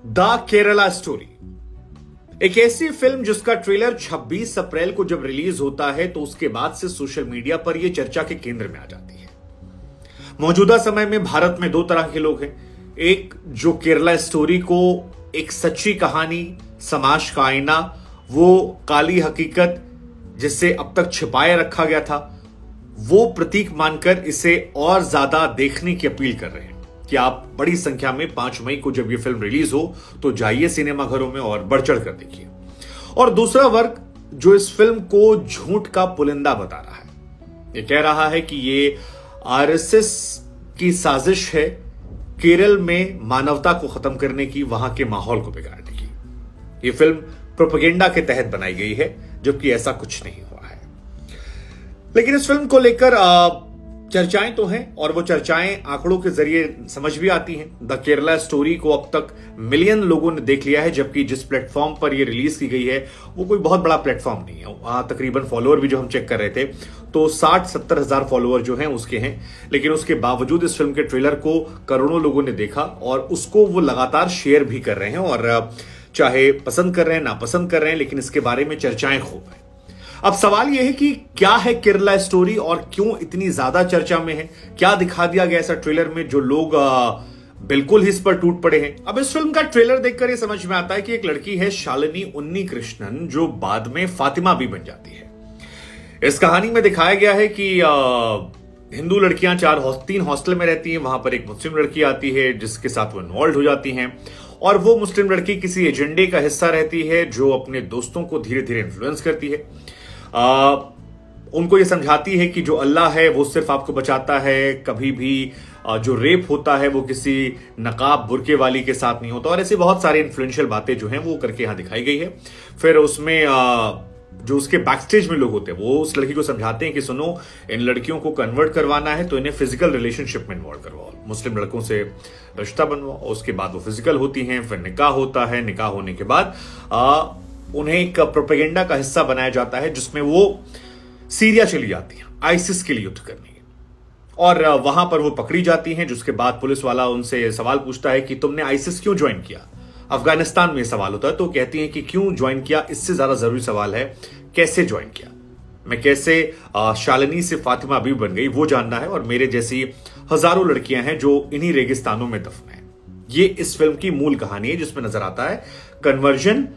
The Kerala story एक ऐसी film जिसका ट्रेलर 26 अप्रैल को जब रिलीज होता है तो उसके बाद से सोशल मीडिया पर यह चर्चा के केंद्र में आ जाती है। मौजूदा समय में भारत में दो तरह के लोग हैं, एक जो केरला स्टोरी को एक सच्ची कहानी, समाज का आईना, वो काली हकीकत जिसे अब तक छिपाए रखा गया था, वो प्रतीक मानकर इसे और ज्यादा देखने की अपील कर रहे हैं कि आप बड़ी संख्या में 5 मई को जब ये फिल्म रिलीज हो तो जाइए सिनेमा घरों में और बढ़ चढ़ कर देखिए। और दूसरा वर्ग जो इस फिल्म को झूठ का पुलिंदा बता रहा है, ये कह रहा है कि ये आरएसएस की साजिश है केरल में मानवता को खत्म करने की, वहां के माहौल को बिगाड़ने की। ये फिल्म प्रोपेगेंडा के तहत बनाई गई है, जबकि ऐसा कुछ नहीं हुआ है। लेकिन इस फिल्म को लेकर चर्चाएं तो हैं और वो चर्चाएं आंकड़ों के जरिए समझ भी आती हैं। द केरला स्टोरी को अब तक मिलियन लोगों ने देख लिया है, जबकि जिस प्लेटफॉर्म पर ये रिलीज की गई है वो कोई बहुत बड़ा प्लेटफॉर्म नहीं है। वहां तकरीबन फॉलोअर भी जो हम चेक कर रहे थे तो 60-70 हजार फॉलोअर जो हैं उसके हैं। लेकिन उसके बावजूद इस फिल्म के ट्रेलर को करोड़ों लोगों ने देखा और उसको वो लगातार शेयर भी कर रहे हैं, और चाहे पसंद कर रहे हैं, नापसंद कर रहे हैं, लेकिन इसके बारे में चर्चाएं खूब हैं। अब सवाल यह है कि क्या है केरला स्टोरी और क्यों इतनी ज्यादा चर्चा में है? क्या दिखा दिया गया ऐसा ट्रेलर में जो लोग बिल्कुल ही इस पर टूट पड़े हैं? अब इस फिल्म का ट्रेलर देखकर यह समझ में आता है कि एक लड़की है शालिनी उन्नी कृष्णन, जो बाद में फातिमा भी बन जाती है। इस कहानी में दिखाया गया है कि हिंदू लड़कियां 3 हॉस्टल में रहती हैं, वहां पर एक मुस्लिम लड़की आती है जिसके साथ वो इन्वॉल्व हो जाती हैं, और वो मुस्लिम लड़की किसी एजेंडे का हिस्सा रहती है जो अपने दोस्तों को धीरे धीरे इन्फ्लुएंस करती है। उनको ये समझाती है कि जो अल्लाह है वो सिर्फ आपको बचाता है, कभी भी जो रेप होता है वो किसी नकाब बुरके वाली के साथ नहीं होता, और ऐसी बहुत सारी इन्फ्लुएंशियल बातें जो हैं वो करके यहां दिखाई गई है। फिर उसमें जो उसके बैकस्टेज में लोग होते हैं वो उस लड़की को समझाते हैं कि सुनो, इन लड़कियों को कन्वर्ट करवाना है तो इन्हें फिजिकल रिलेशनशिप में इन्वॉल्व करवाओ, मुस्लिम लड़कों से रिश्ता बनवाओ, उसके बाद वो फिजिकल होती हैं, फिर निकाह होता है, निकाह होने के बाद उन्हें एक प्रोपेगेंडा का हिस्सा बनाया जाता है जिसमें वो सीरिया चली जाती हैं आईसिस के लिए युद्ध करने, और वहां पर वो पकड़ी जाती हैं, जिसके बाद पुलिस वाला उनसे सवाल पूछता है कि तुमने आईसिस क्यों ज्वाइन किया। अफगानिस्तान में सवाल होता है तो कहती हैं कि क्यों ज्वाइन किया, इससे ज्यादा जरूरी सवाल है कैसे ज्वाइन किया, मैं कैसे शालिनी से फातिमा भी बन गई वो जानना है, और मेरे जैसी हजारों लड़कियां हैं जो इन्हीं रेगिस्तानों में दफन हैं। ये इस फिल्म की मूल कहानी है जिसमें नजर आता है कन्वर्जन,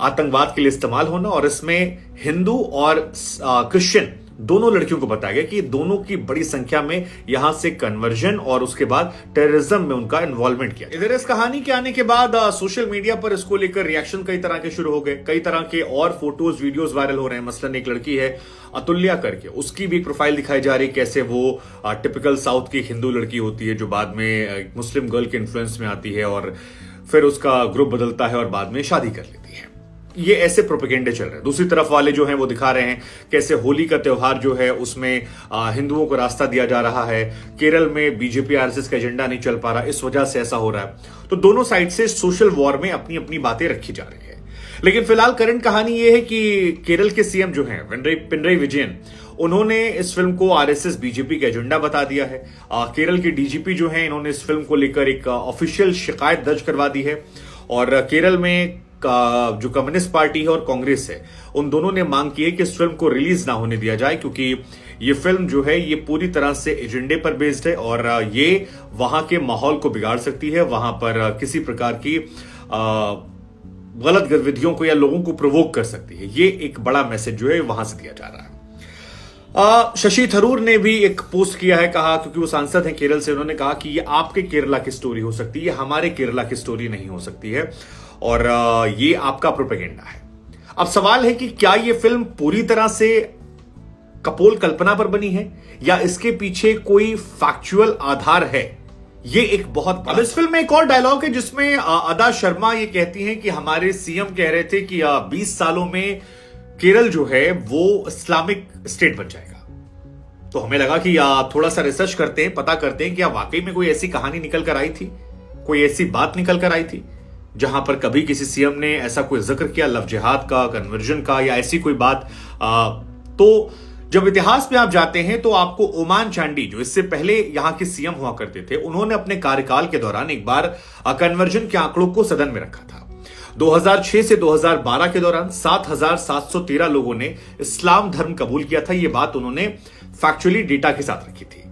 आतंकवाद के लिए इस्तेमाल होना, और इसमें हिंदू और क्रिश्चियन दोनों लड़कियों को बताया गया कि दोनों की बड़ी संख्या में यहां से कन्वर्जन और उसके बाद टेररिज्म में उनका इन्वॉल्वमेंट किया। इधर इस कहानी के आने के बाद सोशल मीडिया पर इसको लेकर रिएक्शन कई तरह के शुरू हो गए, कई तरह के और फोटोज वीडियोस वायरल हो रहे हैं। मसलन एक लड़की है अतुल्या करके, उसकी भी एक प्रोफाइल दिखाई जा रही है, कैसे वो टिपिकल साउथ की हिंदू लड़की होती है जो बाद में मुस्लिम गर्ल के इन्फ्लुएंस में आती है और फिर उसका ग्रुप बदलता है और बाद में शादी कर लेती है। ये ऐसे प्रोपेगेंडे चल रहे हैं। दूसरी तरफ वाले जो हैं वो दिखा रहे हैं कैसे होली का त्योहार जो है उसमें हिंदुओं को रास्ता दिया जा रहा है, केरल में बीजेपी आरएसएस का एजेंडा नहीं चल पा रहा, इस वजह से ऐसा हो रहा है। तो दोनों साइड से सोशल वॉर में अपनी अपनी बातें रखी जा रही है। लेकिन फिलहाल करंट कहानी यह है कि केरल के सीएम जो हैं पिनरई विजयन, उन्होंने इस फिल्म को आरएसएस बीजेपी का एजेंडा बता दिया है। केरल के डीजीपी जो हैं इन्होंने इस फिल्म को लेकर एक ऑफिशियल शिकायत दर्ज करवा दी है, और केरल में जो कम्युनिस्ट पार्टी है और कांग्रेस है उन दोनों ने मांग की है कि इस फिल्म को रिलीज ना होने दिया जाए, क्योंकि ये फिल्म जो है ये पूरी तरह से एजेंडे पर बेस्ड है और ये वहां के माहौल को बिगाड़ सकती है, वहां पर किसी प्रकार की गलत गतिविधियों को या लोगों को प्रोवोक कर सकती है। ये एक बड़ा मैसेज जो है वहां से दिया जा रहा है। शशि थरूर ने भी एक पोस्ट किया है, कहा, क्योंकि वो सांसद हैं केरल से, उन्होंने कहा कि ये आपके केरला की स्टोरी हो सकती है, हमारे केरला की स्टोरी नहीं हो सकती है, और ये आपका प्रोपेगेंडा है। अब सवाल है कि क्या ये फिल्म पूरी तरह से कपोल कल्पना पर बनी है या इसके पीछे कोई फैक्चुअल आधार है? ये एक बहुत अब इस फिल्म में एक और डायलॉग है जिसमें अदा शर्मा ये कहती हैं कि हमारे सीएम कह रहे थे कि 20 सालों में केरल जो है वो इस्लामिक स्टेट बन जाएगा। तो हमें लगा कि थोड़ा सा रिसर्च करते हैं, पता करते हैं कि वाकई में कोई ऐसी कहानी निकल कर आई थी, कोई ऐसी बात निकल कर आई थी जहां पर कभी किसी सीएम ने ऐसा कोई जिक्र किया लव जिहाद का, कन्वर्जन का, या ऐसी कोई बात। तो जब इतिहास में आप जाते हैं तो आपको ओमान चांडी, जो इससे पहले यहां के सीएम हुआ करते थे, उन्होंने अपने कार्यकाल के दौरान एक बार कन्वर्जन के आंकड़ों को सदन में रखा था। 2006 से 2012 के दौरान 7,713 लोगों ने इस्लाम धर्म कबूल किया था। यह बात उन्होंने फैक्चुअली डेटा के साथ रखी थी।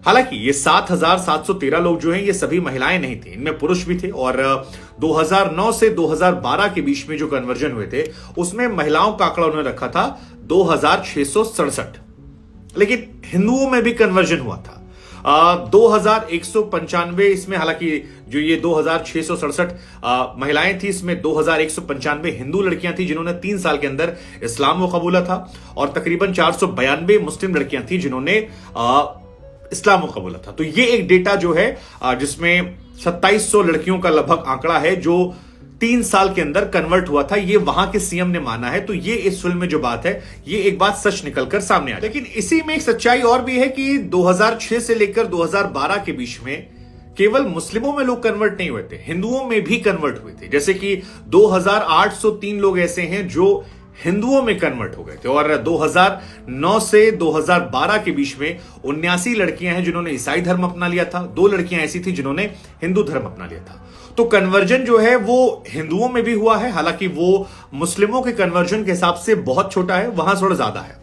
हालांकि ये 7,713 लोग जो हैं ये सभी महिलाएं नहीं थी, इनमें पुरुष भी थे। और 2009 से 2012 के बीच में जो कन्वर्जन हुए थे उसमें महिलाओं का आंकड़ा उन्होंने रखा था 2,667। लेकिन हिंदुओं में भी कन्वर्जन हुआ था 2,195 इसमें। हालांकि जो ये 2,667 महिलाएं थी, इसमें 2,195 हिंदू लड़कियां थी जिन्होंने 3 साल के अंदर इस्लाम को कबूला था, और तकरीबन 492 मुस्लिम लड़कियां थी जिन्होंने इस्लाम को कबूला था। तो ये एक डेटा जो है जिसमें 2700 लड़कियों का लगभग आंकड़ा है जो 3 साल के अंदर कन्वर्ट हुआ था, ये वहां के सीएम ने माना है। तो ये इस फिल्म में जो बात है, ये एक बात सच निकलकर सामने आ। लेकिन इसी में एक सच्चाई और भी है कि 2006 से लेकर 2012 के बीच में केवल मुस्लिमों में लोग कन्वर्ट नहीं हुए थे, हिंदुओं में भी कन्वर्ट हुए थे। जैसे कि 2,803 लोग ऐसे हैं जो हिंदुओं में कन्वर्ट हो गए थे, और 2009 से 2012 के बीच में 79 लड़कियां हैं जिन्होंने ईसाई धर्म अपना लिया था, 2 लड़कियां ऐसी थी जिन्होंने हिंदू धर्म अपना लिया था। तो कन्वर्जन जो है वो हिंदुओं में भी हुआ है, हालांकि वो मुस्लिमों के कन्वर्जन के हिसाब से बहुत छोटा है, वहां थोड़ा ज्यादा है।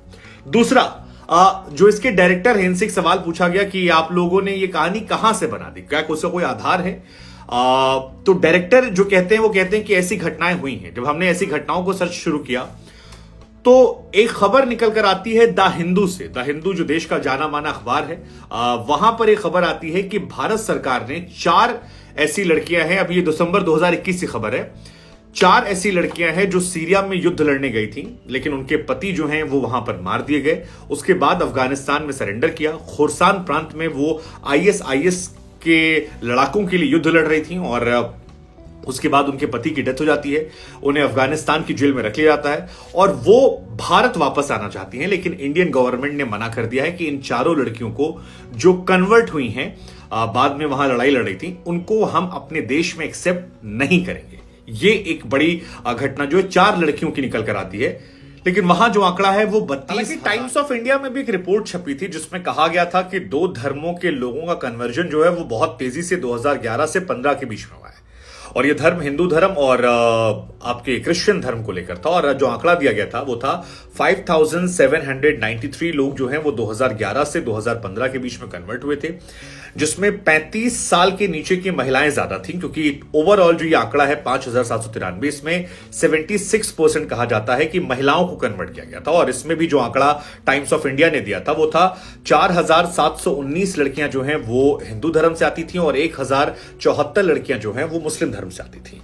दूसरा, जो इसके डायरेक्टर हैं, इनसे एक सवाल पूछा गया कि आप लोगों ने ये कहानी कहां से बना दी, क्या उसका कोई आधार है? तो डायरेक्टर जो कहते हैं वो कहते हैं कि ऐसी घटनाएं हुई हैं। जब हमने ऐसी घटनाओं को सर्च शुरू किया तो एक खबर निकल कर आती है द हिंदू से। द हिंदू जो देश का जाना माना अखबार है, वहां पर एक खबर आती है कि भारत सरकार ने 4 ऐसी लड़कियां हैं, अभी ये दिसंबर 2021 की खबर है, 4 ऐसी लड़कियां हैं जो सीरिया में युद्ध लड़ने गई थी, लेकिन उनके पति जो हैं वो वहां पर मार दिए गए। उसके बाद अफगानिस्तान में सरेंडर किया। खोरसान प्रांत में वो आईएसआईएस के लड़ाकों के लिए युद्ध लड़ रही थी, और उसके बाद उनके पति की डेथ हो जाती है। उन्हें अफगानिस्तान की जेल में रख लिया जाता है और वो भारत वापस आना चाहती हैं, लेकिन इंडियन गवर्नमेंट ने मना कर दिया है कि इन 4 लड़कियों को जो कन्वर्ट हुई हैं, बाद में वहां लड़ाई लड़ रही थी, उनको हम अपने देश में एक्सेप्ट नहीं करेंगे। ये एक बड़ी घटना जो है 4 लड़कियों की निकल कर आती है, लेकिन वहां जो आंकड़ा है वो 32। टाइम्स ऑफ इंडिया में भी एक रिपोर्ट छपी थी जिसमें कहा गया था कि 2 धर्मों के लोगों का कन्वर्जन जो है वो बहुत तेजी से 2011 से 15 के बीच में हुआ है, और ये धर्म हिंदू धर्म और आपके क्रिश्चियन धर्म को लेकर था। और जो आंकड़ा दिया गया था वो था 5,793 लोग जो हैं वो 2011 से 2015 के बीच में कन्वर्ट हुए थे, जिसमें 35 साल के नीचे की महिलाएं ज्यादा थी, क्योंकि ओवरऑल जो ये आंकड़ा है 5,793, इसमें 76% कहा जाता है कि महिलाओं को कन्वर्ट किया गया था। और इसमें भी जो आंकड़ा टाइम्स ऑफ इंडिया ने दिया था वो था 4,719 लड़कियां जो हैं वो हिंदू धर्म से आती थी और 1,074 लड़कियां जो हैं वो मुस्लिम धर्म से आती थी।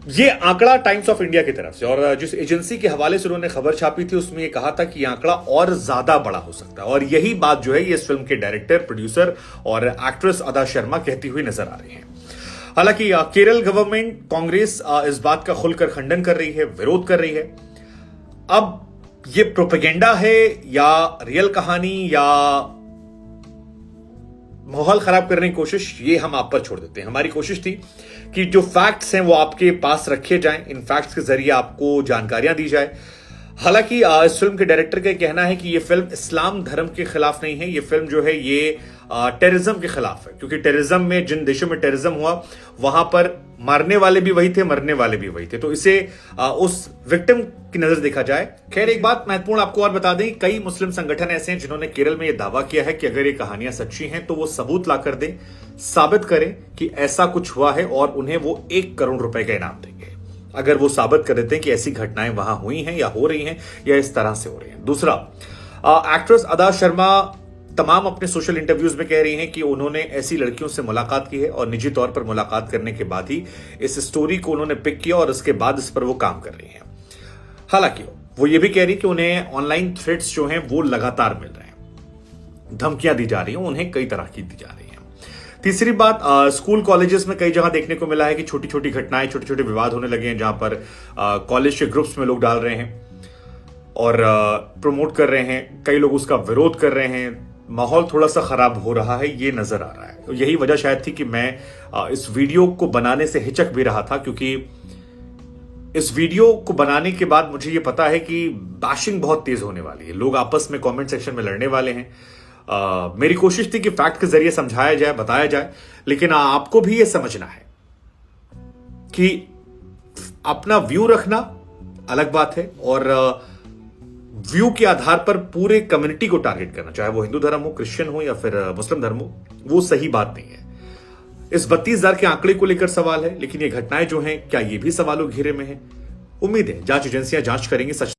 ये आंकड़ा टाइम्स ऑफ इंडिया की तरफ से, और जिस एजेंसी के हवाले से उन्होंने खबर छापी थी उसमें ये कहा था कि ये आंकड़ा और ज्यादा बड़ा हो सकता है। और यही बात जो है ये इस फिल्म के डायरेक्टर, प्रोड्यूसर और एक्ट्रेस अदा शर्मा कहती हुई नजर आ रही है। हालांकि केरल गवर्नमेंट, कांग्रेस इस बात का खुलकर खंडन कर रही है, विरोध कर रही है। अब ये प्रोपेगेंडा है या रियल कहानी या माहौल खराब करने की कोशिश, ये हम आप पर छोड़ देते हैं। हमारी कोशिश थी कि जो फैक्ट्स हैं वो आपके पास रखे जाएं, इन फैक्ट्स के जरिए आपको जानकारियां दी जाए। हालांकि इस फिल्म के डायरेक्टर का कहना है कि ये फिल्म इस्लाम धर्म के खिलाफ नहीं है, ये फिल्म जो है ये टेररिज्म के खिलाफ है, क्योंकि टेररिज्म में, जिन देशों में टेररिज्म हुआ वहां पर मारने वाले भी वही थे, मरने वाले भी वही थे, तो इसे उस विक्टिम की नजर देखा जाए। खैर, एक बात महत्वपूर्ण आपको और बता दें, कई मुस्लिम संगठन ऐसे हैं जिन्होंने केरल में यह दावा किया है कि अगर ये कहानियां सच्ची हैं तो वो सबूत ला कर दें, साबित करें कि ऐसा कुछ हुआ है, और उन्हें वो 1 करोड़ रुपए का इनाम देंगे अगर वो साबित कर देते हैं कि ऐसी घटनाएं वहां हुई हैं या हो रही हैं या इस तरह से हो रही हैं। दूसरा, एक्ट्रेस अदा शर्मा तमाम अपने सोशल इंटरव्यूज में कह रही हैं कि उन्होंने ऐसी लड़कियों से मुलाकात की है और निजी तौर पर मुलाकात करने के बाद ही इस स्टोरी को उन्होंने पिक किया और उसके बाद इस पर वो काम कर रही हैं। हालांकि वो ये भी कह रही कि उन्हें ऑनलाइन थ्रेट्स जो हैं वो लगातार मिल रहे हैं, धमकियां दी जा रही हैं, उन्हें कई तरह की दी जा रही हैं। तीसरी बात, स्कूल कॉलेजेस में कई जगह देखने को मिला है कि छोटी छोटी घटनाएं, छोटे छोटे विवाद होने लगे हैं, जहां पर कॉलेज के ग्रुप्स में लोग डाल रहे हैं और प्रमोट कर रहे हैं, कई लोग उसका विरोध कर रहे हैं, माहौल थोड़ा सा खराब हो रहा है, ये नजर आ रहा है। तो यही वजह शायद थी कि मैं इस वीडियो को बनाने से हिचक भी रहा था, क्योंकि इस वीडियो को बनाने के बाद मुझे ये पता है कि बैशिंग बहुत तेज होने वाली है, लोग आपस में कमेंट सेक्शन में लड़ने वाले हैं। मेरी कोशिश थी कि फैक्ट के जरिए समझाया जाए, बताया जाए, लेकिन आपको भी ये समझना है कि अपना व्यू रखना अलग बात है और व्यू के आधार पर पूरे कम्युनिटी को टारगेट करना, चाहे वो हिंदू धर्म हो, क्रिश्चियन हो या फिर मुस्लिम धर्म हो, वो सही बात नहीं है। इस 32,000 के आंकड़े को लेकर सवाल है, लेकिन ये घटनाएं जो हैं क्या ये भी सवालों घेरे में है? उम्मीद है जांच एजेंसियां जांच करेंगी, सच